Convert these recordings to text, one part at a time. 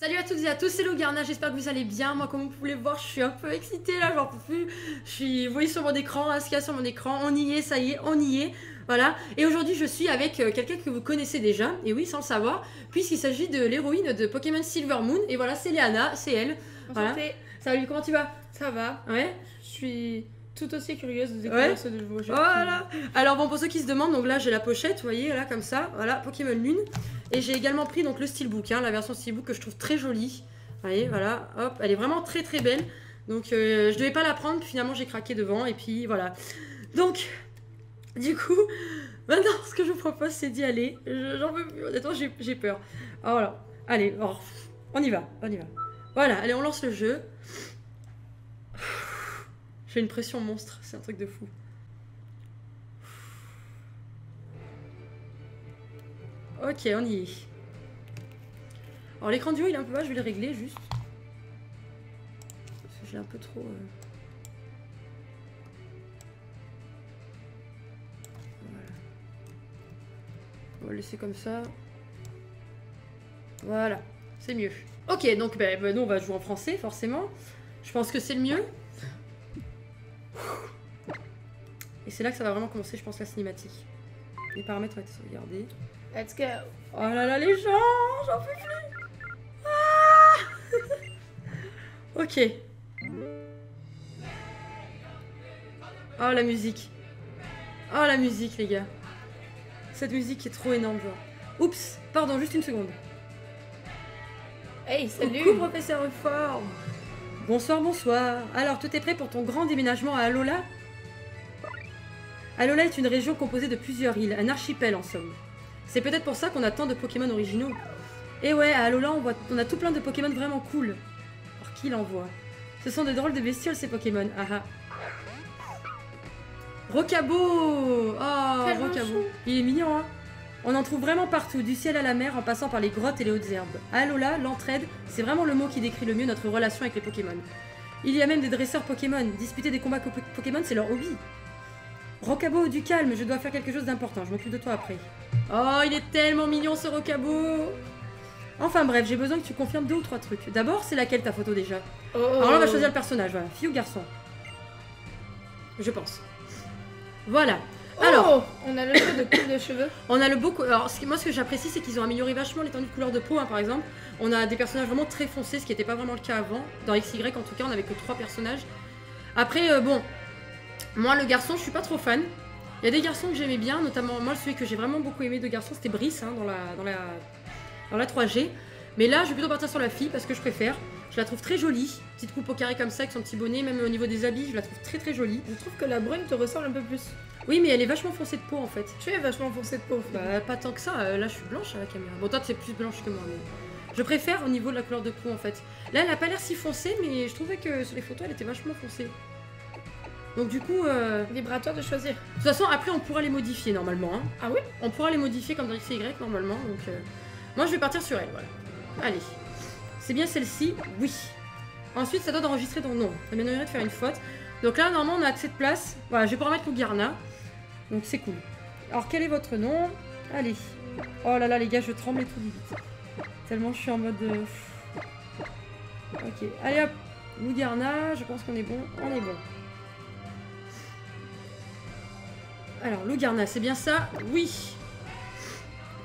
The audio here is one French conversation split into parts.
Salut à toutes et à tous, c'est Lugarna, j'espère que vous allez bien. Moi, comme vous pouvez le voir, je suis un peu excitée là, j'en peux plus. Vous voyez sur mon écran, ce qu'il y a sur mon écran, on y est, ça y est, on y est. Voilà, et aujourd'hui je suis avec quelqu'un que vous connaissez déjà, et oui, sans le savoir, puisqu'il s'agit de l'héroïne de Pokémon Silver Moon, et voilà, c'est Léana, c'est elle. Voilà. Salut, comment tu vas? Ça va. Ouais. Je suis tout aussi curieuse de découvrir ce nouveau jeu. Voilà. Alors bon, pour ceux qui se demandent, donc là j'ai la pochette, vous voyez, là comme ça, voilà, Pokémon Lune. Et j'ai également pris donc le steelbook, hein, la version steelbook que je trouve très jolie. Vous voyez, voilà, hop, elle est vraiment très très belle. Donc je devais pas la prendre, puis finalement j'ai craqué devant, et puis voilà. Donc, du coup, maintenant ce que je vous propose c'est d'y aller. J'en peux plus, honnêtement j'ai peur. Alors, voilà, allez, on y va, on y va. Voilà, allez, on lance le jeu. J'ai une pression monstre, c'est un truc de fou. Ok, on y est. Alors l'écran du haut il est un peu bas, je vais le régler juste. Parce que j'ai un peu trop... Voilà. On va le laisser comme ça. Voilà, c'est mieux. Ok, donc nous on va jouer en français forcément. Je pense que c'est le mieux. Et c'est là que ça va vraiment commencer, je pense, la cinématique. Les paramètres vont être sauvegardés. Let's go. Oh là là, les gens, j'en peux plus. Ah ok. Oh la musique. Oh la musique, les gars. Cette musique est trop énorme, genre. Oups, pardon, juste une seconde. Hey, salut. Coucou, professeur Reform. Bonsoir, bonsoir. Alors, tout est prêt pour ton grand déménagement à Alola? Alola est une région composée de plusieurs îles, un archipel en somme. C'est peut-être pour ça qu'on a tant de Pokémon originaux. Et ouais, à Alola, on a tout plein de Pokémon vraiment cool. Alors, qui l'envoie? Ce sont de drôles de bestioles, ces Pokémon. Ah ah. Rocabo! Oh, Rocabo. Il est mignon, hein? On en trouve vraiment partout, du ciel à la mer, en passant par les grottes et les hautes herbes. À Alola, l'entraide, c'est vraiment le mot qui décrit le mieux notre relation avec les Pokémon. Il y a même des dresseurs Pokémon. Disputer des combats Pokémon, c'est leur hobby. Rocabo, du calme, je dois faire quelque chose d'important, je m'occupe de toi après. Oh, il est tellement mignon ce Rocabo. Enfin bref, j'ai besoin que tu confirmes 2 ou 3 trucs. D'abord, c'est laquelle ta photo déjà? Alors là, on va choisir le personnage, voilà. Fille ou garçon? Je pense. Voilà. Alors, on a le jeu de coupe de cheveux. On a le beau... Alors, moi, ce que j'apprécie, c'est qu'ils ont amélioré vachement l'étendue de couleur de peau, hein, par exemple. On a des personnages vraiment très foncés, ce qui n'était pas vraiment le cas avant. Dans XY, en tout cas, on n'avait que 3 personnages. Après, bon... Moi, le garçon, je suis pas trop fan. Il y a des garçons que j'aimais bien, notamment moi, celui que j'ai vraiment beaucoup aimé de garçon, c'était Brice, hein, dans la 3G. Mais là, je vais plutôt partir sur la fille parce que je préfère. Je la trouve très jolie, petite coupe au carré comme ça, avec son petit bonnet, même au niveau des habits, je la trouve très très jolie. Je trouve que la brune te ressemble un peu plus. Oui, mais elle est vachement foncée de peau en fait. Tu es vachement foncée de peau. Bah, pas tant que ça, là je suis blanche à la caméra. Bon, toi, tu es plus blanche que moi, mais... Je préfère au niveau de la couleur de peau en fait. Là, elle a pas l'air si foncée, mais je trouvais que sur les photos, elle était vachement foncée. Donc du coup... Libre à toi de choisir. De toute façon, après, on pourra les modifier normalement. Hein. Ah oui? On pourra les modifier comme dans XY normalement. Donc, moi, je vais partir sur elle, voilà. Allez. C'est bien celle-ci? Oui. Ensuite, ça doit enregistrer ton nom. Ça m'énerverait de faire une faute. Donc là, normalement, on a accès de place. Voilà, je vais pouvoir mettre Lugarna. Donc c'est cool. Alors, quel est votre nom? Allez. Oh là là, les gars, je tremble et tout vite. Tellement je suis en mode... Ok. Allez hop. Lugarna, je pense qu'on est bon. On est bon. Alors, Lugarna, c'est bien ça? Oui.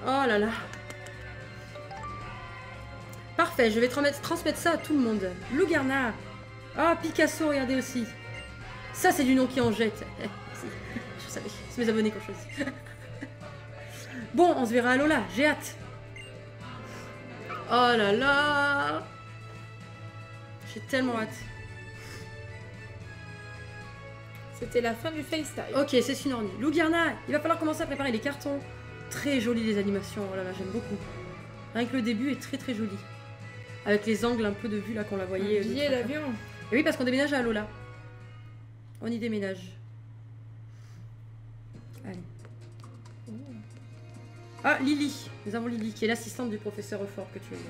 Oh là là. Parfait, je vais transmettre ça à tout le monde. Lugarna. Ah, Picasso, regardez aussi. Ça, c'est du nom qui en jette. Je savais, c'est mes abonnés qui ont choisi. Bon, on se verra à Lola, j'ai hâte. Oh là là. J'ai tellement hâte. C'était la fin du FaceTime. Ok, c'est Sunorni. Lugarna, il va falloir commencer à préparer les cartons. Très jolies les animations, oh là là, j'aime beaucoup. Rien que le début est très très joli. Avec les angles un peu de vue là qu'on la voyait. Billet l'avion. Et oui, parce qu'on déménage à Alola. On y déménage. Allez. Ah, Lily. Nous avons Lily, qui est l'assistante du professeur Reform que tu as vu.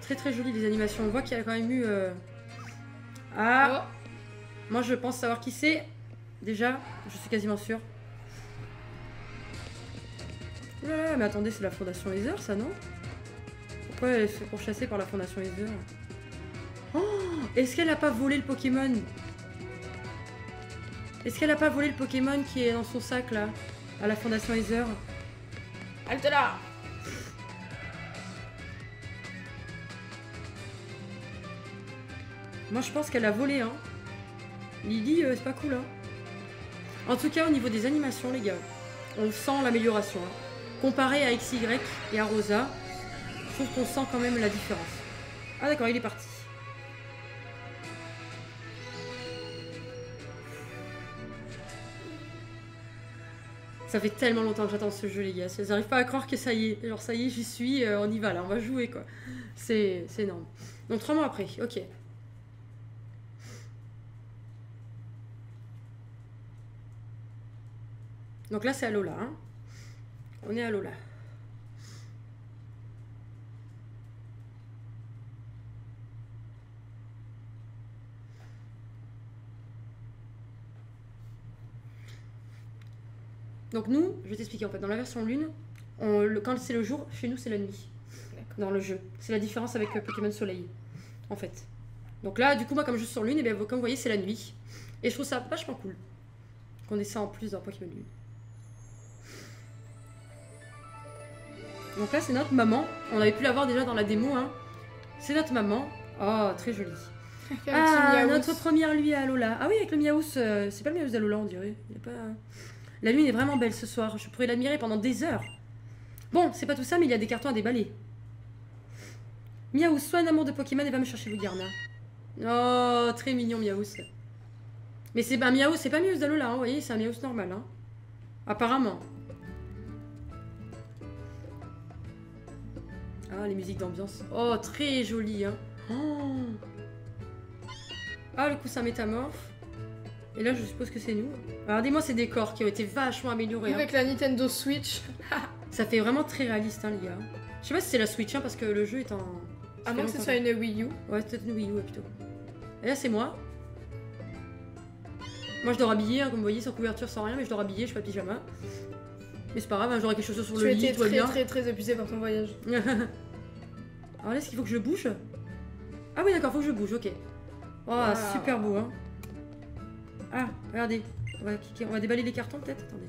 Très très joli les animations. On voit qu'il y a quand même eu... Ah, moi je pense savoir qui c'est. Déjà, je suis quasiment sûre. Oh là là, mais attendez, c'est la Fondation Laser, ça, non? Pourquoi elle est fait pourchasser par la Fondation Laser? Oh, est-ce qu'elle a pas volé le Pokémon? Est-ce qu'elle a pas volé le Pokémon qui est dans son sac, là? À la Fondation Laser? Halte là! Moi, je pense qu'elle a volé, hein. Lily, c'est pas cool, hein. En tout cas, au niveau des animations, les gars, on sent l'amélioration. Hein. Comparé à XY et à Rosa, je trouve qu'on sent quand même la différence. Ah d'accord, il est parti. Ça fait tellement longtemps que j'attends ce jeu, les gars. J'arrive pas à croire que ça y est. Genre, ça y est, j'y suis, on y va, là, on va jouer, quoi. C'est énorme. Donc, 3 mois après, ok. Donc là, c'est Alola, hein. On est à Alola. Donc nous, je vais t'expliquer en fait, dans la version lune, quand c'est le jour, chez nous c'est la nuit. Dans le jeu. C'est la différence avec Pokémon Soleil, en fait. Donc là, du coup, moi comme je suis sur lune, et bien comme vous voyez, c'est la nuit. Et je trouve ça vachement cool qu'on ait ça en plus dans Pokémon Lune. Donc là, c'est notre maman. On avait pu la voir déjà dans la démo, hein. C'est notre maman. Oh, très jolie. Ah, notre première nuit à Alola. Ah oui, avec le Miaous, c'est pas le Miaous d'Alola, on dirait. Il y a pas... La lune est vraiment belle ce soir. Je pourrais l'admirer pendant des heures. Bon, c'est pas tout ça, mais il y a des cartons à déballer. Miaous, sois un amour de Pokémon et va me chercher Lugarna. Oh, très mignon Miaous. Mais c'est pas Miaous, c'est pas Miaous d'Alola, hein, vous voyez, c'est un Miaous normal. Hein. Apparemment. Ah, les musiques d'ambiance. Oh, très joli. Hein. Oh. Ah, le coussin métamorphe. Et là, je suppose que c'est nous. Regardez-moi ces décors qui ont été vachement améliorés. Avec la Nintendo Switch. Ça fait vraiment très réaliste, hein, les gars. Je sais pas si c'est la Switch, hein, parce que le jeu est en... À moins que ce soit une Wii U. Ouais, c'est peut-être une Wii U, plutôt. Et là, c'est moi. Moi, je dors habillée, hein, comme vous voyez, sans couverture, sans rien, mais je dors habillée, je suis pas pyjama. Mais c'est pas grave, hein, j'aurai quelque chose sur le lit, Tu étais bien. très épuisée par ton voyage. Alors là, est-ce qu'il faut que je bouge? Ah oui, d'accord, faut que je bouge, ok. Oh, wow. Super beau, hein. Ah, regardez. On va déballer les cartons, peut-être. Attendez.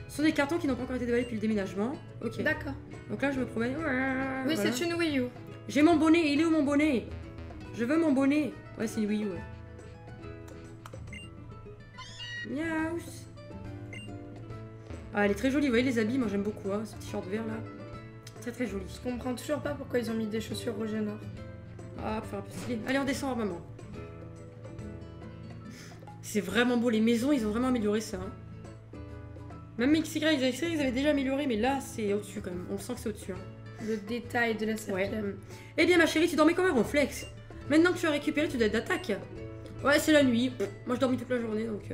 Ce sont des cartons qui n'ont pas encore été déballés depuis le déménagement. Ok. D'accord. Donc là, je me promène. Oui, voilà. C'est une Wii U. J'ai mon bonnet. Il est où mon bonnet? Je veux mon bonnet. Ouais, c'est une Wii U, ouais. Miaus. Ah, elle est très jolie. Vous voyez les habits? Moi, j'aime beaucoup, hein, ce petit short vert, là. Très, très joli. Je comprends toujours pas pourquoi ils ont mis des chaussures rouges et noires. Ah, pour faire un peu stylé. Allez, on descend, maman. C'est vraiment beau, les maisons, ils ont vraiment amélioré ça. Hein. Même XY, ils avaient déjà amélioré, mais là, c'est au-dessus quand même. On sent que c'est au-dessus. Hein. Le détail de la serpillère. Ouais. Eh bien, ma chérie, tu dormais comme un ronflex. Maintenant que tu as récupéré, tu dois être d'attaque. Ouais, c'est la nuit. Moi, je dormis toute la journée, donc...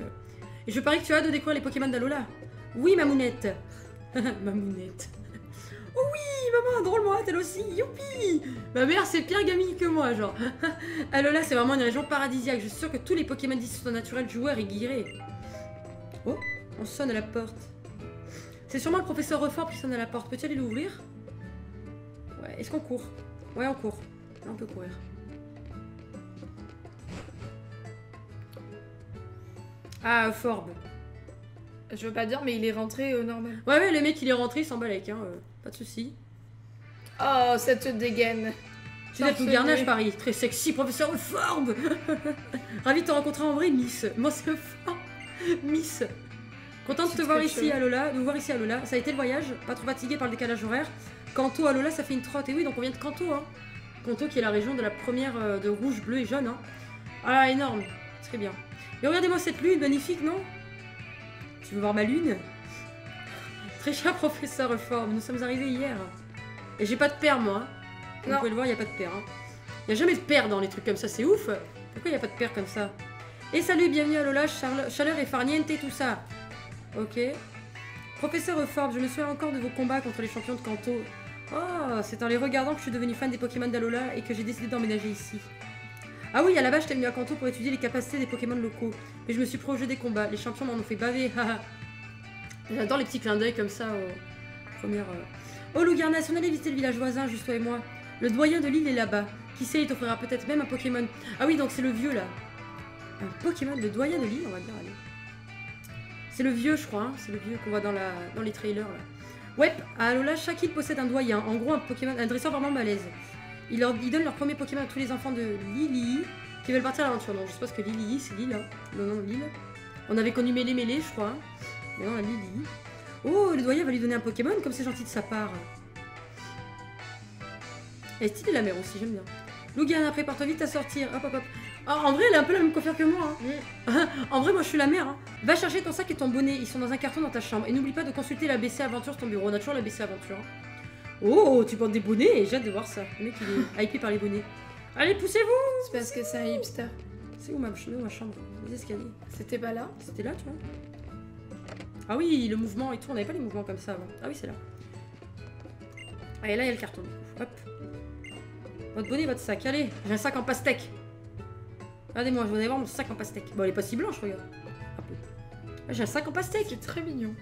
Et je parie que tu as hâte de découvrir les Pokémon d'Alola. Oui, Mamounette. Mamounette. Oh oui, maman, drôle-moi, elle aussi, youpi. Ma mère, c'est pire gamine que moi, genre. Alola, c'est vraiment une région paradisiaque. Je suis sûre que tous les Pokémon d'ici sont naturels, joueurs et guillerés. Oh, on sonne à la porte. C'est sûrement le professeur Refort qui sonne à la porte. Peux-tu aller l'ouvrir? Ouais, est-ce qu'on court? Ouais, on court. Là, on peut courir. Ah, Forbe. Je veux pas dire, mais il est rentré au normal. Ouais, le mec, il est rentré, il s'en bat avec, hein. Pas de soucis. Oh, cette dégaine. Tu n'as tout garnage, Paris. Très sexy, professeur Forbe. Ravi de te rencontrer en vrai, Miss. Moi, c'est fort. Miss. Contente de te voir ici, Alola. De vous voir ici, Alola. Ça a été le voyage. Pas trop fatigué par le décalage horaire. Kanto, Alola, ça fait une trotte. Et oui, donc on vient de Kanto, hein. Kanto, qui est la région de la première de rouge, bleu et jaune, hein. Ah, énorme. Très bien. Mais regardez-moi cette lune, magnifique, non? Tu veux voir ma lune? Très cher professeur Forbe, nous sommes arrivés hier. Et j'ai pas de paire, moi. Hein. Vous pouvez le voir, il n'y a pas de paire. Hein. Il n'y a jamais de paire dans les trucs comme ça, c'est ouf. Pourquoi il n'y a pas de paire comme ça? Et salut, bienvenue à Lola, chaleur et farniente et tout ça. Ok. Professeur Forbe, je me souviens encore de vos combats contre les champions de Kanto. Oh, c'est en les regardant que je suis devenue fan des Pokémon d'Alola et que j'ai décidé d'emménager ici. Ah oui, à la base, je t'ai venu à Kanto pour étudier les capacités des Pokémon locaux. Mais je me suis pris au jeu des combats. Les champions m'en ont fait baver. J'adore les petits clins d'œil comme ça Première... Oh, Lougarna, si on allait visiter le village voisin, juste toi et moi. Le doyen de l'île est là-bas. Qui sait, il t'offrira peut-être même un Pokémon. Ah oui, donc c'est le vieux, là. Un Pokémon, le doyen de l'île, on va dire, allez. C'est le vieux, je crois, hein. C'est le vieux qu'on voit dans les trailers, là. Ouais, à Alola, chaque île possède un doyen. En gros, un Pokémon, un dresseur vraiment balèze. Ils donnent leur premier Pokémon à tous les enfants de Lily qui veulent partir à l'aventure. Non, je sais pas ce que Lily, c'est l'île, hein. Le nom de l'île. On avait connu Mêlé, je crois. Hein. Mais non, Lily. Oh, le doyen va lui donner un Pokémon, comme c'est gentil de sa part. Elle est stylée la mère aussi, j'aime bien. Lougarna, prépare-toi vite à sortir. Hop, hop, hop. Oh, en vrai, elle est un peu la même coiffure que moi. Hein. En vrai, moi, je suis la mère. Hein. Va chercher ton sac et ton bonnet. Ils sont dans un carton dans ta chambre. Et n'oublie pas de consulter l'ABC Aventure sur ton bureau. On a toujours l'ABC Aventure. Oh, tu portes des bonnets. J'ai hâte de voir ça. Le mec, il est hypé par les bonnets. Allez, poussez-vous. C'est parce que c'est un hipster. C'est où ma chambre? Les escaliers. C'était pas là? C'était là, tu vois. Ah oui, le mouvement et tout. On n'avait pas les mouvements comme ça avant. Ah oui, c'est là. Allez, là, il y a le carton. Hop. Votre bonnet, votre sac. Allez, j'ai un sac en pastèque. Regardez-moi, je vais aller voir mon sac en pastèque. Bon, elle est pas si blanche, regarde. Un peu. Ah, j'ai un sac en pastèque. C'est très mignon.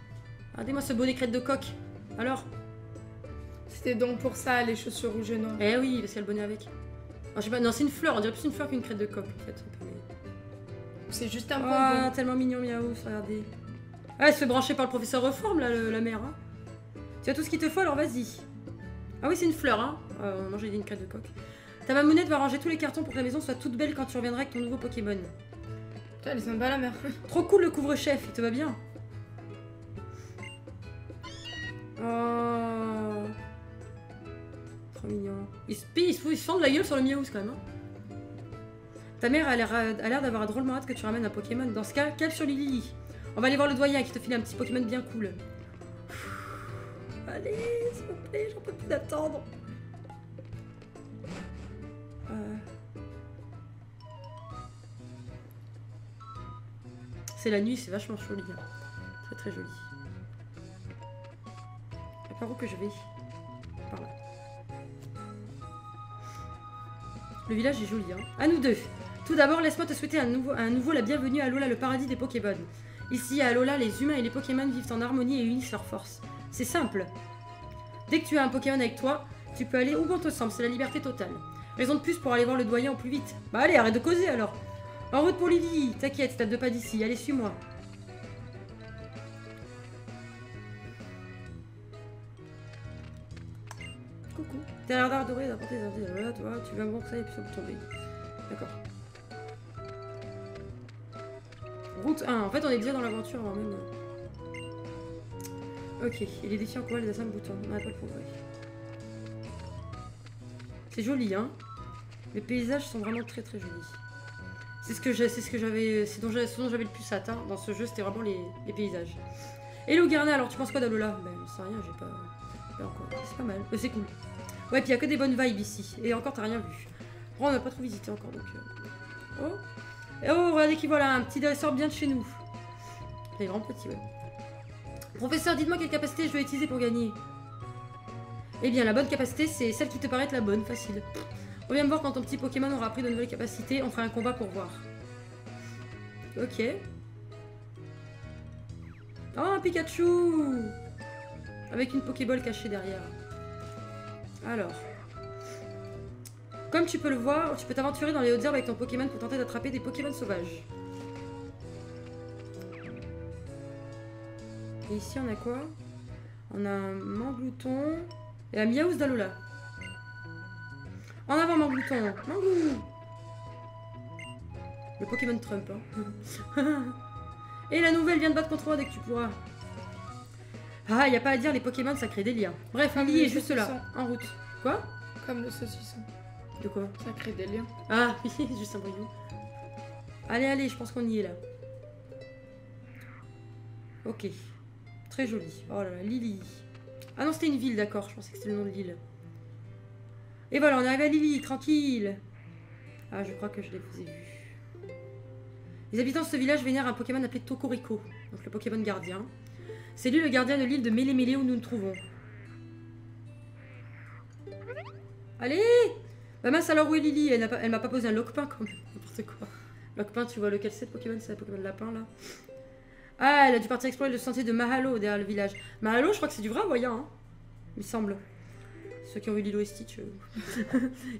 Regardez-moi ce bonnet crête de coq. Alors? C'était donc pour ça, les chaussures rouges et noires. Eh oui, parce qu'il y a le bonnet avec. Non, je sais pas, non, c'est une fleur. On dirait plus une fleur qu'une crête de coq, en fait. C'est juste un Ah, peu. tellement mignon, Miaous, regardez. Ah, elle se fait brancher par le professeur Reforme, là, la mère. Hein. Tu as tout ce qu'il te faut, alors vas-y. Ah oui, c'est une fleur, hein. Non, j'ai dit une crête de coq. Ta mamounette va ranger tous les cartons pour que la maison soit toute belle quand tu reviendras avec ton nouveau Pokémon. Putain, elle est sympa la mère. Trop cool le couvre-chef, il te va bien. Oh. Trop mignon. Il se fend de la gueule sur le Miaous quand même. Hein. Ta mère a l'air d'avoir drôlement hâte que tu ramènes un Pokémon. Dans ce cas, cap sur Lily. On va aller voir le doyen qui te file un petit Pokémon bien cool. Allez, s'il vous plaît, j'en peux plus d'attendre. C'est la nuit, c'est vachement joli. Hein. Très très joli. Et par où que je vais? Par là. Le village est joli. Hein. À nous deux. Tout d'abord, laisse-moi te souhaiter à nouveau la bienvenue à Alola, le paradis des Pokémon. Ici, à Alola, les humains et les Pokémon vivent en harmonie et unissent leurs forces. C'est simple. Dès que tu as un Pokémon avec toi, tu peux aller où bon te semble, c'est la liberté totale. Raison de plus pour aller voir le doyen au plus vite. Bah allez, arrête de causer alors. En route pour Lily, t'inquiète, tape de pas d'ici, allez suis-moi. Coucou. T'as l'air d'adoré d'apporter des indices. Là, toi, tu vas me montrer et puis ça va tomber. D'accord. Route 1, en fait on est déjà dans l'aventure avant même. Ok, et les défis en combat, les assins boutons, on n'a pas le progrès. C'est joli, hein. Les paysages sont vraiment très très jolis. C'est ce dont j'avais le plus hâte hein. Dans ce jeu, c'était vraiment les paysages. Et Lougarna, alors tu penses quoi d'Alola? Ben j'en sais rien, j'ai pas encore. C'est pas mal, c'est cool. Ouais, puis il y a que des bonnes vibes ici. Et encore, t'as rien vu. Bon, on n'a pas trop visité encore donc. Oh! Et oh, regardez qui voilà, un petit dresseur bien de chez nous. Il est vraiment petit, ouais. Professeur, dites-moi quelle capacité je dois utiliser pour gagner. Eh bien, la bonne capacité, c'est celle qui te paraît être la bonne, facile. Reviens me voir quand ton petit Pokémon aura appris de nouvelles capacités, on fera un combat pour voir. Ok. Oh, un Pikachu! Avec une Pokéball cachée derrière. Alors. Comme tu peux le voir, tu peux t'aventurer dans les hautes herbes avec ton Pokémon pour tenter d'attraper des Pokémon sauvages. Et ici, on a quoi? On a un Manglouton et un Miaous d'Alola. En avant, Manglouton! Mangou! Le Pokémon Trump, hein. Et la nouvelle vient de battre contre moi dès que tu pourras. Ah, y a pas à dire, les Pokémon, ça crée des liens. Bref, Lily est juste là, en route. Quoi? Comme le saucisson. De quoi? Ça crée des liens. Ah, oui, juste un brouillon. Allez, allez, je pense qu'on y est là. Ok. Très joli. Oh là là, Lily. Ah non, c'était une ville, d'accord. Je pensais que c'était le nom de l'île. Et voilà, on arrive à Lily, tranquille. Ah, je crois que je les vous ai vus. Les habitants de ce village vénèrent un Pokémon appelé Tokorico, donc le Pokémon gardien. C'est lui le gardien de l'île de Mêlé où nous nous trouvons. Allez! Bah mince, alors où est Lily? Elle m'a pas posé un Lockpin quand même, n'importe quoi. Lockpin, tu vois lequel c'est le Pokémon? C'est le Pokémon lapin là. Ah, elle a dû partir explorer le sentier de Mahalo derrière le village. Mahalo, je crois que c'est du vrai voyant. Hein. il me semble. Ceux qui ont vu Lilo et Stitch.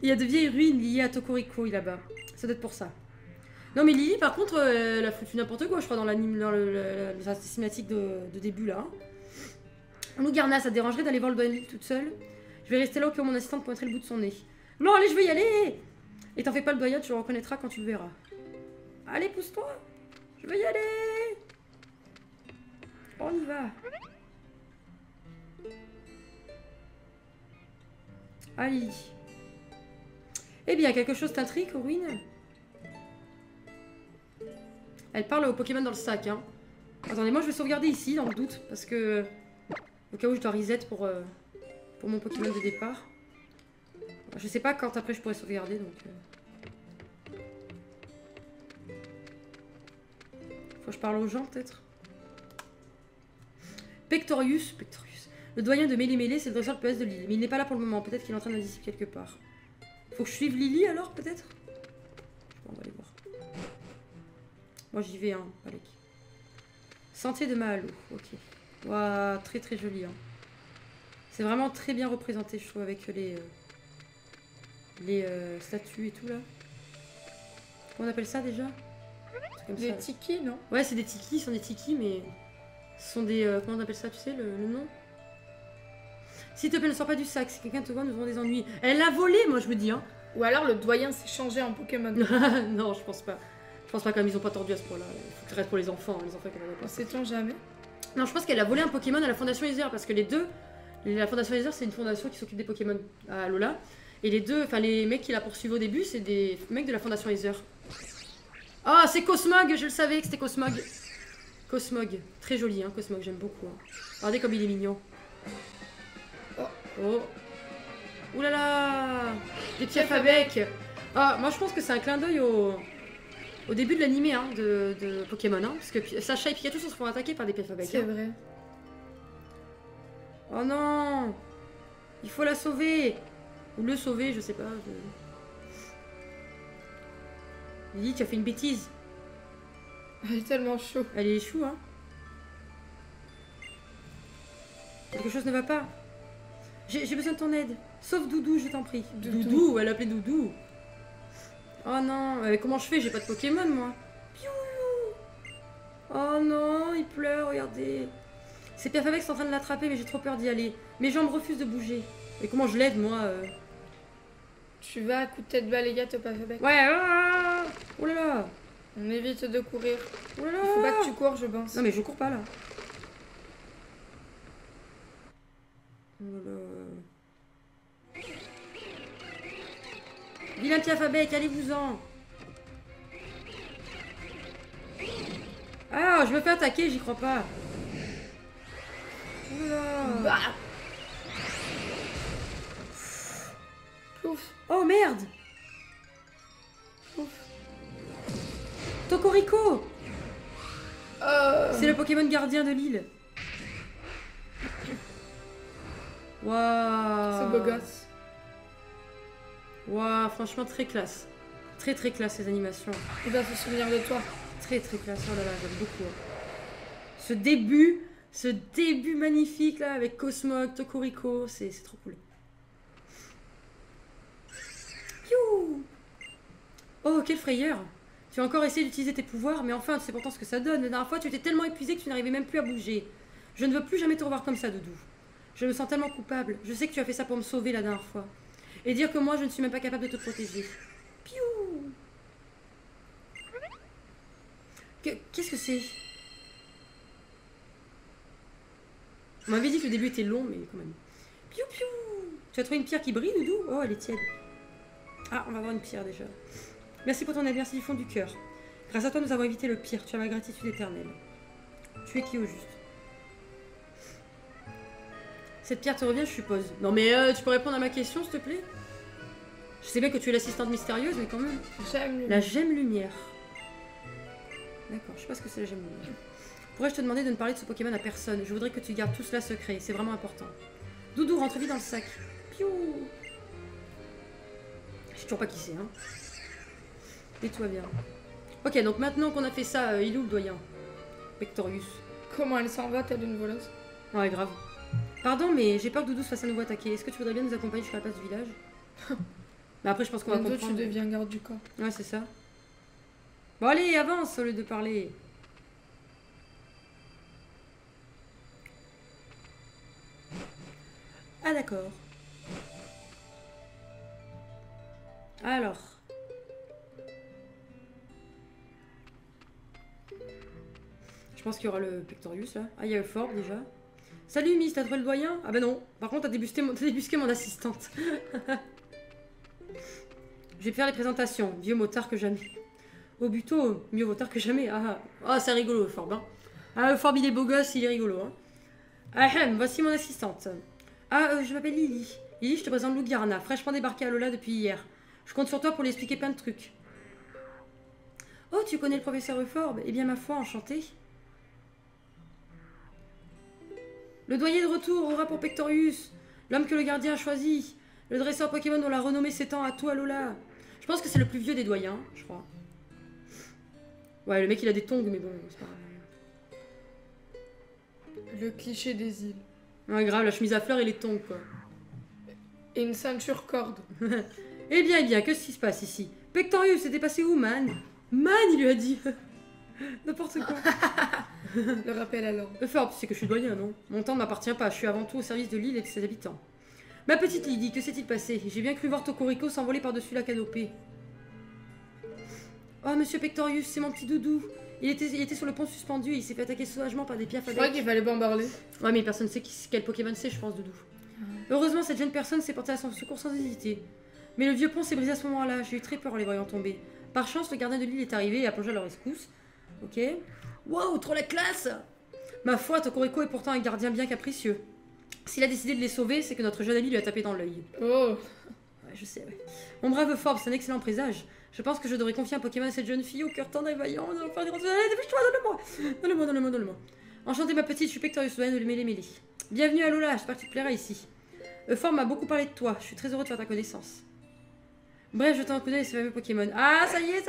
Il y a de vieilles ruines liées à Tokoriko là-bas. Ça doit être pour ça. Non mais Lily par contre, elle a foutu n'importe quoi je crois dans l'anime, dans la cinématique de début là. Loup-garna, ça te dérangerait d'aller voir le doyen de l'île toute seule? Je vais rester là au cas où mon assistante pointerait le bout de son nez. Non allez je veux y aller. Et t'en fais pas le doyen, tu le reconnaîtras quand tu le verras. Allez pousse-toi. Je veux y aller. On y va. Allez. Eh bien, quelque chose t'intrigue, Corwin? Elle parle au Pokémon dans le sac, hein. Attendez, moi je vais sauvegarder ici, dans le doute, parce que... Au cas où je dois reset pour mon Pokémon de départ. Je sais pas quand après je pourrais sauvegarder, donc... Faut que je parle aux gens, peut-être. Pectorius. Le doyen de Mélémélé, c'est le dresseur de PS de Lily. Mais il n'est pas là pour le moment. Peut-être qu'il est en train de dissiper quelque part. Faut que je suive Lily alors, peut-être? On va aller voir. Moi, j'y vais, hein, Alec. Sentier de Mahalo. Ok. Waouh, très très joli. Hein. C'est vraiment très bien représenté, je trouve, avec les statues et tout là. Comment on appelle ça déjà? Des tikis, non? Ouais, c'est des tikis, ce sont des tikis, mais ce sont des... comment on appelle ça, tu sais, le nom? S'il te plaît, ne sors pas du sac. Si quelqu'un te voit, nous aurons des ennuis. Elle l'a volé, moi, je me dis. Hein. Ou alors le doyen s'est changé en Pokémon. Non, je pense pas. Je pense pas comme ils ont pas tordu à ce point-là. Il faut que ça reste pour les enfants qu'elle avait pas. Sait-on jamais? Non, je pense qu'elle a volé un Pokémon à la Fondation Ether, parce que les deux... La Fondation Ether, c'est une fondation qui s'occupe des Pokémon à Alola. Et les deux... Enfin, les mecs qui la poursuivent au début, c'est des mecs de la Fondation Ether. Ah, oh, c'est Cosmog. Je le savais que c'était Cosmog. Cosmog. Très joli, hein, Cosmog. J'aime beaucoup. Hein. Regardez comme il est mignon. Oh. Ouh là là. Des pieds à bec. Ah, moi je pense que c'est un clin d'œil au début de l'animé hein, de Pokémon. Hein, parce que Sacha et Pikachu se font attaquer par des pieds à bec. C'est vrai. Oh non. Il faut la sauver. Ou le sauver, je sais pas. Lily, tu as fait une bêtise. Elle est tellement chou. Elle est chou, hein. Quelque chose ne va pas. J'ai besoin de ton aide. Sauf Doudou, je t'en prie. Doudou, elle appelait Doudou. Oh non, comment je fais? J'ai pas de Pokémon, moi. Piou. Oh non, il pleure, regardez. C'est Perfabek qui est en train de l'attraper, mais j'ai trop peur d'y aller. Mes jambes refusent de bouger. Et comment je l'aide, moi Tu vas à coup de tête balayette au Perfabek. Ouais, oh là là. On évite de courir. Oh là là. Faut pas que tu cours, je pense. Non, mais je cours pas, là. Oh là là. Vilain Piafabec, allez-vous-en. Ah, je me fais attaquer, j'y crois pas. Oh là là. Bah. Pouf. Oh merde. Pouf. Tokoriko. C'est le Pokémon gardien de l'île. Waouh. C'est beau gosse. Waouh, franchement très classe. Très très classe ces animations. Il va se souvenir de toi. Très très classe, oh là là, j'aime beaucoup. Hein. Ce début magnifique là avec Cosmog, Tokoriko, c'est trop cool. Youh. Oh, quelle frayeur. Tu as encore essayé d'utiliser tes pouvoirs, mais enfin, tu sais pourtant ce que ça donne. La dernière fois, tu étais tellement épuisé que tu n'arrivais même plus à bouger. Je ne veux plus jamais te revoir comme ça, Doudou. Je me sens tellement coupable. Je sais que tu as fait ça pour me sauver la dernière fois. Et dire que moi, je ne suis même pas capable de te protéger. Piou. Qu'est-ce que c'est? On m'avait dit que le début était long, mais quand même. Piou piou. Tu as trouvé une pierre qui brille, Doudou? Oh, elle est tiède. Ah, on va avoir une pierre déjà. Merci pour ton aide, merci du fond du cœur. Grâce à toi, nous avons évité le pire. Tu as ma gratitude éternelle. Tu es qui au juste? Cette pierre te revient, je suppose. Non mais tu peux répondre à ma question, s'il te plaît? Je sais bien que tu es l'assistante mystérieuse, mais quand même. La gemme lumière. D'accord, je sais pas ce que c'est la gemme lumière. Pourrais-je te demander de ne parler de ce Pokémon à personne? Je voudrais que tu gardes tout cela secret, c'est vraiment important. Doudou, rentre vite dans le sac. Piou. Je sais toujours pas qui c'est, hein. Et toi bien. Ok, donc maintenant qu'on a fait ça, il est où le doyen? Pectorius. Comment elle s'en va, telle une voleuse? Ouais, grave. Pardon, mais j'ai peur que Doudou se fasse à nouveau attaquer. Est-ce que tu voudrais bien nous accompagner jusqu'à la place du village? Bah après, je pense qu'on va comprendre. tu deviens garde du corps. Ouais, c'est ça. Bon, allez, avance au lieu de parler. Ah, d'accord. Alors. Je pense qu'il y aura le Pectorius là. Ah, il y a Euphorbe déjà. Salut Miss, t'as trouvé le doyen? Ah bah non. Par contre, t'as débusqué mon assistante. Je vais faire les présentations. Vieux motard que jamais. Au buto, mieux vaut tard que jamais. Ah, c'est rigolo Euphorbe. Hein. Ah, Euphorbe, il est beau gosse, il est rigolo. Hein. Voici mon assistante. Je m'appelle Lily. Lily, je te présente Lugarna, fraîchement débarquée à Lola depuis hier. Je compte sur toi pour lui expliquer plein de trucs. Oh, tu connais le professeur Euphorbe? Eh bien, ma foi, enchanté. Le doyen de retour, aura pour Pectorius. L'homme que le gardien a choisi. Le dresseur Pokémon dont la renommée s'étend à tout à Lola. Je pense que c'est le plus vieux des doyens, je crois. Ouais, le mec, il a des tongs, mais bon, c'est pas grave. Le cliché des îles. Ouais, grave, la chemise à fleurs et les tongs, quoi. Et une ceinture corde. Eh bien, qu'est-ce qui se passe ici? Pectorius, c'était passé où, man? Man, il lui a dit. N'importe quoi. Le rappel alors. Euphorbe, tu sais que je suis doyen, non? Mon temps ne m'appartient pas, je suis avant tout au service de l'île et de ses habitants. Ma petite Lydie, que s'est-il passé? J'ai bien cru voir Tocorico s'envoler par-dessus la canopée. Oh, monsieur Pectorius, c'est mon petit doudou. Il était sur le pont suspendu et il s'est fait attaquer sauvagement par des piafs. Je crois qu'il fallait bombarder. Ouais, mais personne ne sait quel Pokémon c'est, je pense, doudou. Heureusement, cette jeune personne s'est portée à son secours sans hésiter. Mais le vieux pont s'est brisé à ce moment-là, j'ai eu très peur en les voyant tomber. Par chance, le gardien de l'île est arrivé et a plongé à leur rescousse. Ok. Waouh, trop la classe! Ma foi, Tocorico est pourtant un gardien bien capricieux. S'il a décidé de les sauver, c'est que notre jeune ami lui a tapé dans l'œil. Oh! Ouais, je sais, ouais. Mon brave Euphorbe, c'est un excellent présage. Je pense que je devrais confier un Pokémon à cette jeune fille au cœur tendre et vaillant. Allez, dépêche-toi, donne-le-moi. Enchantée, ma petite, je suis Pectorius, doyen de Mêlée. Bienvenue à Lola, j'espère que tu te plairas ici. Euphorbe m'a beaucoup parlé de toi, je suis très heureux de faire ta connaissance. Bref, je t'en coup d'œil ces fameux Pokémon. Ah, ça y est!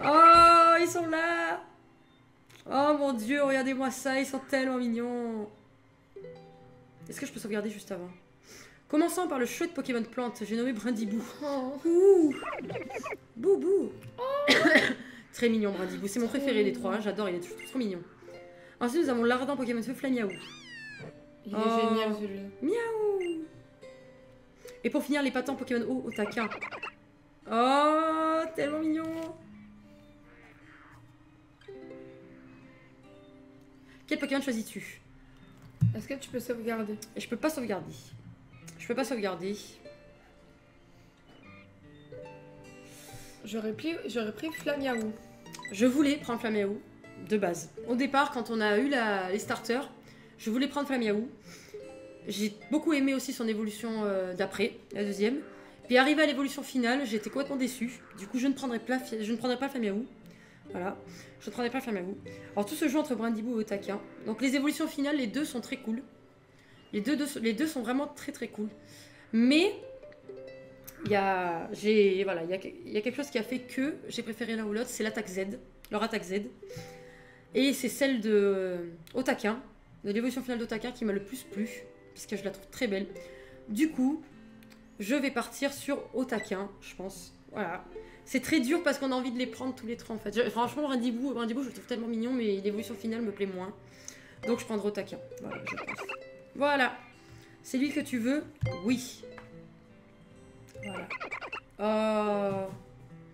Oh, ils sont là! Oh mon dieu, regardez-moi ça, ils sont tellement mignons. Est-ce que je peux sauvegarder juste avant? Commençons par le chouette Pokémon plante, j'ai nommé Brindibou. Ouh. Boubou. Très mignon Brindibou, c'est mon préféré des trois, j'adore, il est trop mignon. Ensuite nous avons l'ardent Pokémon feu Flamiaou. Il est génial celui-là. Miaou. Et pour finir les patents Pokémon eau au taquin. Oh, tellement mignon. Quel Pokémon choisis-tu? Est-ce que tu peux sauvegarder? Je peux pas sauvegarder. J'aurais pris Flamiaou. Je voulais prendre Flamiaou, de base. Au départ, quand on a eu les starters, je voulais prendre Flamiaou. J'ai beaucoup aimé aussi son évolution d'après, la deuxième. Puis arrivé à l'évolution finale, j'étais complètement déçue. Du coup, je ne prendrai pas Flamiaou. Voilà, je ne prendrai pas Flamiaou. Alors tout se joue entre Brindibou et Otaquin. Donc les évolutions finales, les deux sont très cool. Les deux sont vraiment très très cool. Mais il y a quelque chose qui a fait que j'ai préféré l'un ou l'autre, c'est l'attaque Z, leur attaque Z. Et c'est celle de Otaquin, de l'évolution finale d'Otaquin qui m'a le plus plu, puisque je la trouve très belle. Du coup, je vais partir sur Otaquin, je pense. Voilà. C'est très dur parce qu'on a envie de les prendre tous les trois en fait. Franchement, Brindibou, je le trouve tellement mignon, mais l'évolution finale me plaît moins. Donc je prendrai Otaquin. Voilà, je pense. Voilà. C'est lui que tu veux? Oui. Voilà. Oh,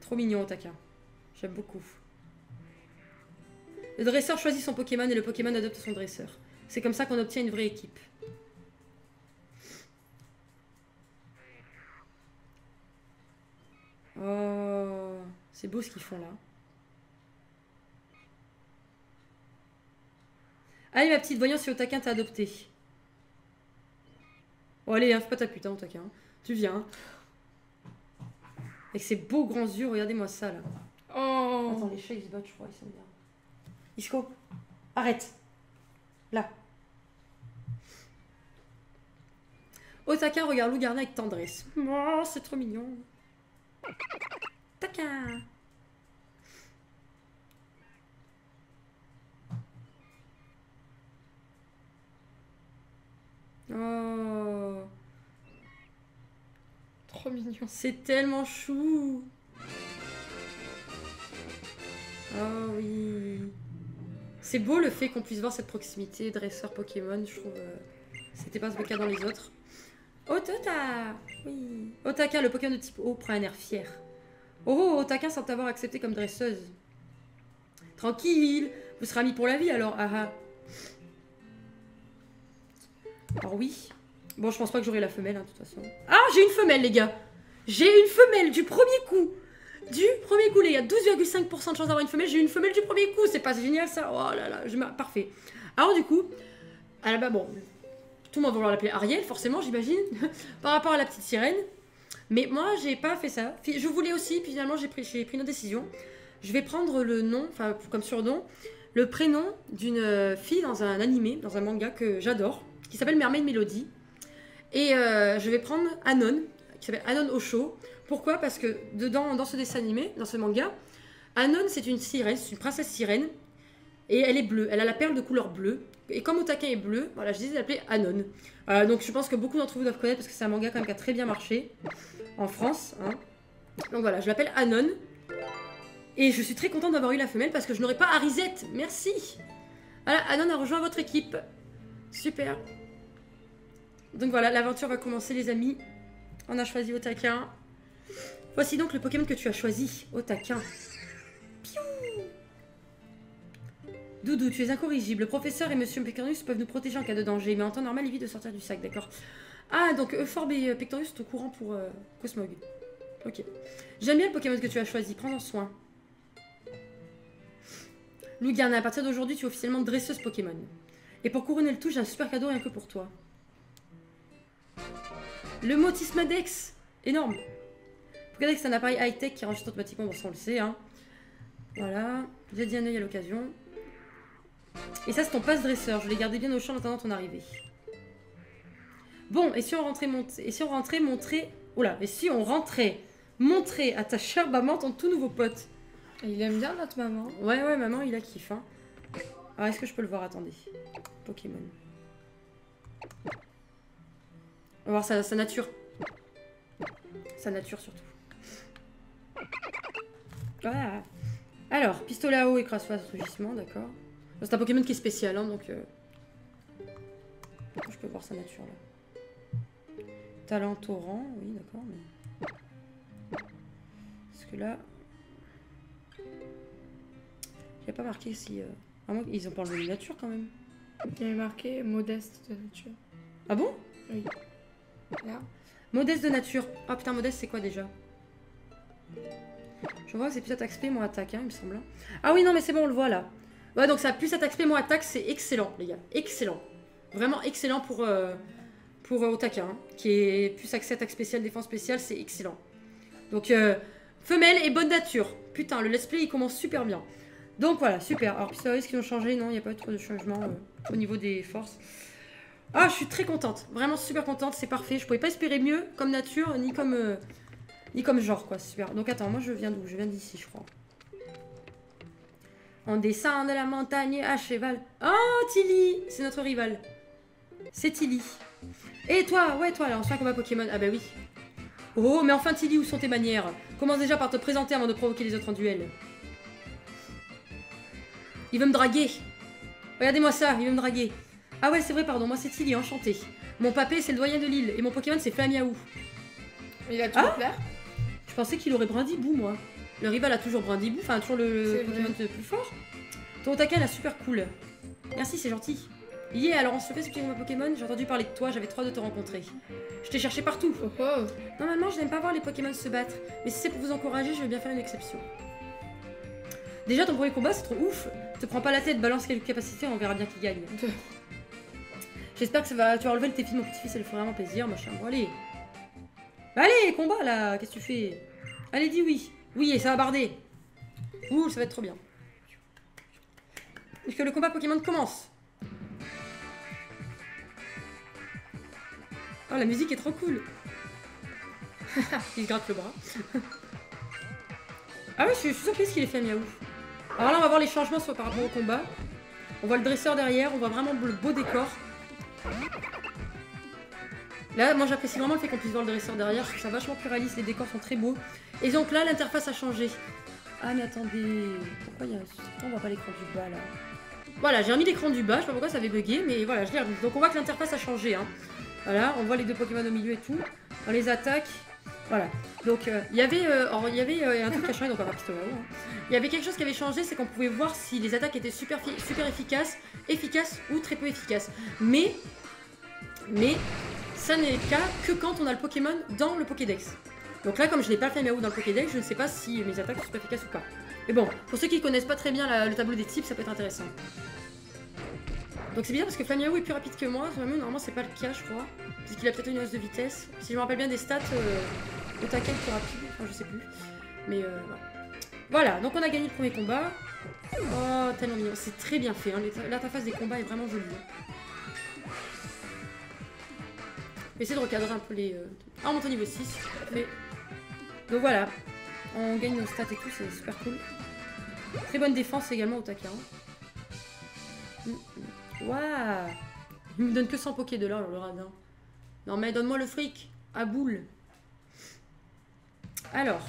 trop mignon Otaquin. J'aime beaucoup. Le dresseur choisit son Pokémon et le Pokémon adopte son dresseur. C'est comme ça qu'on obtient une vraie équipe. Oh, c'est beau ce qu'ils font là. Allez ma petite, voyons si Otaquin t'a adopté. Oh allez, hein, fais pas ta putain Otaquin. Tu viens. Avec ses beaux grands yeux, regardez-moi ça là. Oh. Attends, les chats ils se battent, je crois, ils sont bien. Isco, arrête. Là. Otaquin regarde Lugarna avec tendresse. Oh, c'est trop mignon. Taquin. Oh. Trop mignon. C'est tellement chou. Oh oui. C'est beau le fait qu'on puisse voir cette proximité dresseur Pokémon, je trouve. C'était pas le cas dans les autres. Otota. Oui. Otaka, le Pokémon de type eau, prend un air fier. Oh, Otaka semble t'avoir accepté comme dresseuse. Tranquille, vous serez amis pour la vie alors, ah. Alors oui. Bon, je pense pas que j'aurai la femelle, hein, de toute façon. Ah, j'ai une femelle, les gars. J'ai une femelle du premier coup. Du premier coup, les gars. 12,5% de chance d'avoir une femelle. J'ai une femelle du premier coup. C'est pas génial, ça. Oh là là, parfait. Alors du coup, bon, tout le monde va vouloir l'appeler Ariel, forcément, j'imagine, par rapport à la petite sirène. Mais moi, j'ai pas fait ça. Je voulais aussi, puis finalement, j'ai pris une décision. Je vais prendre le nom, enfin, comme surnom, le prénom d'une fille dans un animé, dans un manga que j'adore, qui s'appelle Mermaid Melody. Et je vais prendre Anon, qui s'appelle Anon Osho. Pourquoi? Parce que dans ce dessin animé, dans ce manga, Anon, c'est une sirène, c'est une princesse sirène. Et elle est bleue, elle a la perle de couleur bleue. Et comme Otaka est bleu, voilà, je disais d'appeler Anon. Donc je pense que beaucoup d'entre vous doivent connaître parce que c'est un manga quand même qui a très bien marché en France. Hein. Donc voilà, je l'appelle Anon. Et je suis très contente d'avoir eu la femelle parce que je n'aurais pas Arisette. Merci. Voilà, Anon a rejoint votre équipe. Super. Donc voilà, l'aventure va commencer les amis. On a choisi Otaka. Voici donc le Pokémon que tu as choisi, Otaka. Piou. Doudou, tu es incorrigible. Le professeur et Monsieur Pectorus peuvent nous protéger en cas de danger, mais en temps normal, évite de sortir du sac, d'accord. Ah, donc Euphorbe et Pectorus sont au courant pour Cosmog. Ok. J'aime bien le Pokémon que tu as choisi, prends-en soin. Lugarne, à partir d'aujourd'hui, tu es officiellement dresseuse Pokémon. Et pour couronner le tout, j'ai un super cadeau rien que pour toi. Le Motismadex, énorme. Pokédex, c'est un appareil high-tech qui range automatiquement, bon ça on le sait. Hein. Voilà, j'ai dit un œil à l'occasion. Et ça c'est ton passe-dresseur, je l'ai gardé bien au champ en attendant ton arrivée. Bon, et si on rentrait montrer à ta chère maman ton tout nouveau pote. Il aime bien notre maman. Ouais, maman, il a kiff. Hein. Alors, est-ce que je peux le voir? Attendez. Pokémon. On va voir sa nature. Sa nature, surtout. Voilà. Alors, pistolet à eau, écrase-face, rugissement, d'accord. C'est un Pokémon qui est spécial, hein, donc... Je peux voir sa nature, là. Talent torrent, oui, d'accord, mais... Parce que là... Il n'y a pas marqué si... Ah, moi, ils ont pas enlevé la nature, quand même. Il y avait marqué modeste de nature. Ah bon? Oui. Là. Modeste de nature. Ah putain, modeste, c'est quoi, déjà? Je vois que c'est plus attaque spé, moins attaque, hein, il me semble. Ah oui, non, mais c'est bon, on le voit, là. Ouais, donc ça a plus attaque spé, moins attaque, c'est excellent, les gars. Excellent. Vraiment excellent pour Otaka, hein, qui est plus accès attaque spéciale, défense spéciale, c'est excellent. Donc, femelle et bonne nature. Putain, le let's play, il commence super bien. Donc voilà, super. Alors, pistolet, est-ce qu'ils ont changé? Non, il n'y a pas eu trop de changement au niveau des forces. Ah, je suis très contente. Vraiment super contente, c'est parfait. Je pouvais pas espérer mieux comme nature, ni comme genre, quoi. Super. Donc attends, moi je viens d'où? Je viens d'ici, je crois. On descend de la montagne à cheval. Oh, Tilly! C'est notre rival. C'est Tilly. Et toi? Ouais, toi, alors, on se fait un combat Pokémon. Ah bah oui. Oh, mais enfin, Tilly, où sont tes manières? Commence déjà par te présenter avant de provoquer les autres en duel. Il veut me draguer. Regardez-moi ça, il veut me draguer. Ah ouais, c'est vrai, pardon, moi c'est Tilly, enchanté. Mon papé, c'est le doyen de l'île, et mon Pokémon, c'est Flamiaou. Il a toujours plaire. Je pensais qu'il aurait Brindibou, moi. Le rival a toujours Brindibou, enfin toujours le Pokémon le plus fort. Ton Otaka, elle est super cool. Merci, c'est gentil. Yeah, alors on se fait ce petit combat Pokémon, j'ai entendu parler de toi, j'avais trop hâte de te rencontrer. Je t'ai cherché partout. Oh oh. Normalement, je n'aime pas voir les Pokémon se battre, mais si c'est pour vous encourager, je vais bien faire une exception. Déjà, ton premier combat, c'est trop ouf. Te prends pas la tête, balance quelques capacités, on verra bien qui gagne. J'espère que tu vas relever le défi de mon petit-fils, ça lui fera vraiment plaisir, machin. Bon, allez. Allez, combat, là. Qu'est-ce que tu fais? Allez, dis oui. Oui, et ça va barder. Ouh, ça va être trop bien. Est-ce que le combat Pokémon commence? Oh, la musique est trop cool. Il se gratte le bras. Ah ouais, je suis surprise qu'il ait fait Miaou. Alors là, on va voir les changements par rapport au combat. On voit le dresseur derrière, on voit vraiment le beau décor. Là, moi j'apprécie vraiment le fait qu'on puisse voir le dresseur derrière, je trouve ça vachement plus réaliste, les décors sont très beaux. Et donc là, l'interface a changé. Ah mais attendez, pourquoi il y a... Pourquoi on voit pas l'écran du bas là? Voilà, j'ai remis l'écran du bas, je sais pas pourquoi ça avait bugué, mais voilà, je l'ai remis. Donc on voit que l'interface a changé, hein. Voilà, on voit les deux Pokémon au milieu et tout. Dans les attaques, voilà. Donc il y avait un truc qui a changé, donc on va pistolet là-haut. Hein. Il y avait quelque chose qui avait changé, c'est qu'on pouvait voir si les attaques étaient super efficaces ou très peu efficaces. Mais ça n'est le cas que quand on a le Pokémon dans le Pokédex. Donc là, comme je n'ai pas le Flameout dans le Pokédex, je ne sais pas si mes attaques sont super efficaces ou pas. Mais bon, pour ceux qui ne connaissent pas très bien le tableau des types, ça peut être intéressant. Donc c'est bizarre parce que Flameout est plus rapide que moi. Flameout, normalement, c'est pas le cas, je crois. Parce qu'il a peut-être une hausse de vitesse. Si je me rappelle bien des stats, Otaka est plus rapide. Enfin, je sais plus. Mais voilà, donc on a gagné le premier combat. Oh, tellement mignon. C'est très bien fait. Hein. L'interface des combats est vraiment jolie. Je vais essayer de recadrer un peu les... Ah, on monte au niveau 6. Mais... Donc voilà. On gagne nos stats et tout, c'est super cool. Très bonne défense également Otaka. Waouh. Il me donne que 100 Poké de l'or, le radin. Non mais donne-moi le fric. À boule. Alors.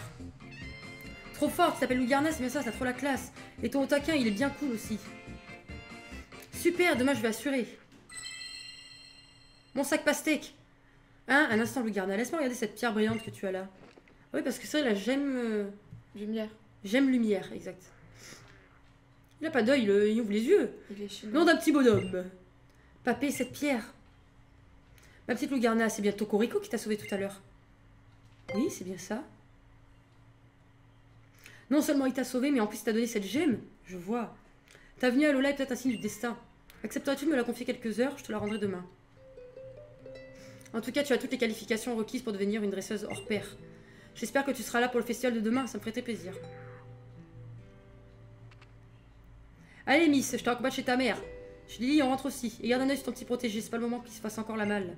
Trop fort, tu t'appelles Lugarna, c'est bien ça, ça a trop la classe. Et ton Otaka, il est bien cool aussi. Super, demain je vais assurer. Mon sac pastèque. Hein, un instant Lugarna, laisse-moi regarder cette pierre brillante que tu as là. Oui, parce que c'est vrai, la gemme... Lumière. Gemme lumière, exact. Il a pas d'œil, il ouvre les yeux. Il est chez nous. Nom d'un petit bonhomme. Papé, cette pierre. Ma petite Lugarna, c'est bien Tokoriko qui t'a sauvé tout à l'heure. Oui, c'est bien ça. Non seulement il t'a sauvé, mais en plus il t'a donné cette gemme. Je vois. Ta venue à Alola est peut-être un signe du destin. Accepterais-tu de me la confier quelques heures? Je te la rendrai demain. En tout cas, tu as toutes les qualifications requises pour devenir une dresseuse hors pair. J'espère que tu seras là pour le festival de demain, ça me ferait très plaisir. Allez, Miss, je te raccompagne chez ta mère. Je dis, on rentre aussi. Et garde un œil sur ton petit protégé, c'est pas le moment qu'il se fasse encore la malle.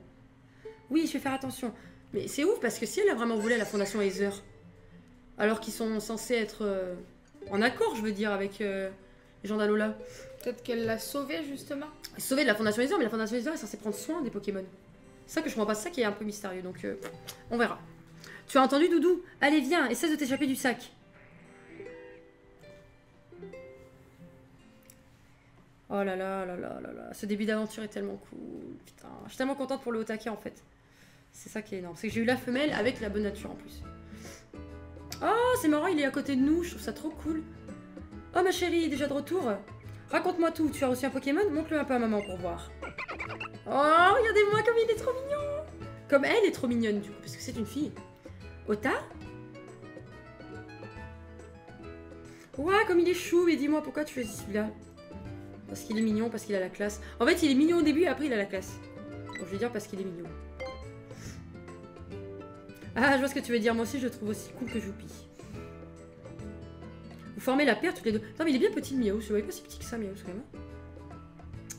Oui, je vais faire attention. Mais c'est ouf, parce que si elle a vraiment volé à la Fondation Aether, alors qu'ils sont censés être en accord, je veux dire, avec les gens d'Alola. Peut-être qu'elle l'a sauvé, justement. Sauvé de la Fondation Aether, mais la Fondation Aether est censée prendre soin des Pokémon. C'est ça que je comprends pas, c'est ça qui est un peu mystérieux, donc on verra. Tu as entendu, Doudou? Allez, viens, essaie de t'échapper du sac. Oh là là là là là là, ce début d'aventure est tellement cool. Putain, je suis tellement contente pour le Otaka en fait. C'est ça qui est énorme, c'est que j'ai eu la femelle avec la bonne nature en plus. Oh, c'est marrant, il est à côté de nous, je trouve ça trop cool. Oh ma chérie, déjà de retour? Raconte-moi tout, tu as reçu un Pokémon? Montre-le un peu à maman pour voir. Oh, regardez-moi comme il est trop mignon. Comme elle est trop mignonne du coup, parce que c'est une fille. Ota? Ouah, comme il est chou, mais dis-moi pourquoi tu choisis celui-là? Parce qu'il est mignon, parce qu'il a la classe. En fait, il est mignon au début et après il a la classe. Donc je vais dire parce qu'il est mignon. Ah, je vois ce que tu veux dire. Moi aussi, je le trouve aussi cool que Joupi. Vous formez la paire toutes les deux. Non, mais il est bien petit le Miaou. Je ne voyais pas si petit que ça, Miaou, quand même.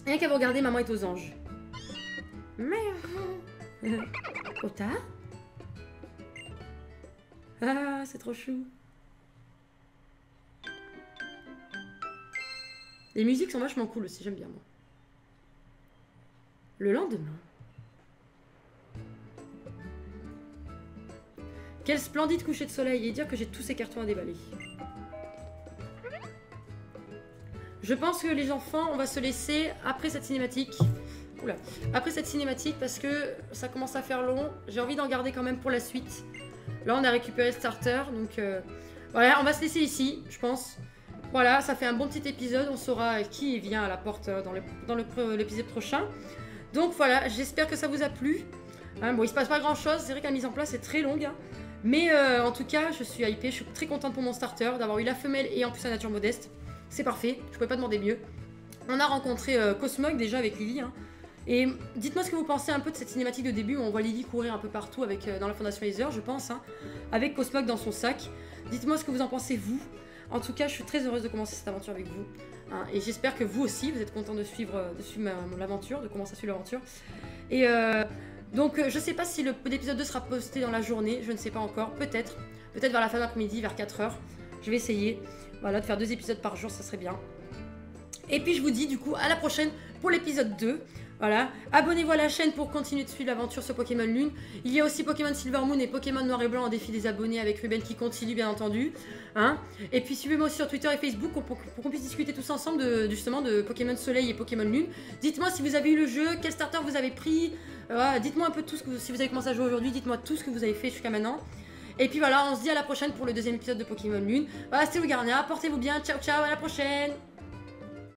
Rien qu'à vous regarder, maman est aux anges. Merde. Ota? Ah, c'est trop chou. Les musiques sont vachement cool aussi, j'aime bien moi. Le lendemain. Quel splendide coucher de soleil et dire que j'ai tous ces cartons à déballer. Je pense que les enfants, on va se laisser après cette cinématique. Oula. Après cette cinématique parce que ça commence à faire long. J'ai envie d'en garder quand même pour la suite. Là, on a récupéré le starter, donc voilà, on va se laisser ici, je pense. Voilà, ça fait un bon petit épisode. On saura qui vient à la porte dans l'épisode prochain. Donc voilà, j'espère que ça vous a plu. Hein, bon, il se passe pas grand chose. C'est vrai que la mise en place est très longue. Hein. Mais en tout cas, je suis hypée. Je suis très contente pour mon starter d'avoir eu la femelle et en plus la nature modeste. C'est parfait. Je pouvais pas demander mieux. On a rencontré Cosmog déjà avec Lily. Hein. Et dites-moi ce que vous pensez un peu de cette cinématique de début où on voit Lily courir un peu partout dans la Fondation Aether, je pense. Hein, avec Cosmog dans son sac. Dites-moi ce que vous en pensez, vous. En tout cas, je suis très heureuse de commencer cette aventure avec vous. Hein, et j'espère que vous aussi, vous êtes contents de suivre l'aventure, de commencer à suivre l'aventure. Et donc, je sais pas si l'épisode 2 sera posté dans la journée, je ne sais pas encore. Peut-être vers la fin de l'après-midi, vers 4h. Je vais essayer voilà, de faire 2 épisodes par jour, ça serait bien. Et puis, je vous dis du coup à la prochaine pour l'épisode 2. Voilà. Abonnez-vous à la chaîne pour continuer de suivre l'aventure sur Pokémon Lune. Il y a aussi Pokémon Silver Moon et Pokémon Noir et Blanc en défi des abonnés avec Ruben qui continue bien entendu. Hein, et puis suivez-moi aussi sur Twitter et Facebook pour qu'on puisse discuter tous ensemble justement de Pokémon Soleil et Pokémon Lune. Dites-moi si vous avez eu le jeu, quel starter vous avez pris. Dites-moi un peu tout si vous avez commencé à jouer aujourd'hui, dites-moi tout ce que vous avez fait jusqu'à maintenant. Et puis voilà, on se dit à la prochaine pour le deuxième épisode de Pokémon Lune. Voilà, c'était Lugarnia, portez-vous bien, ciao ciao, à la prochaine.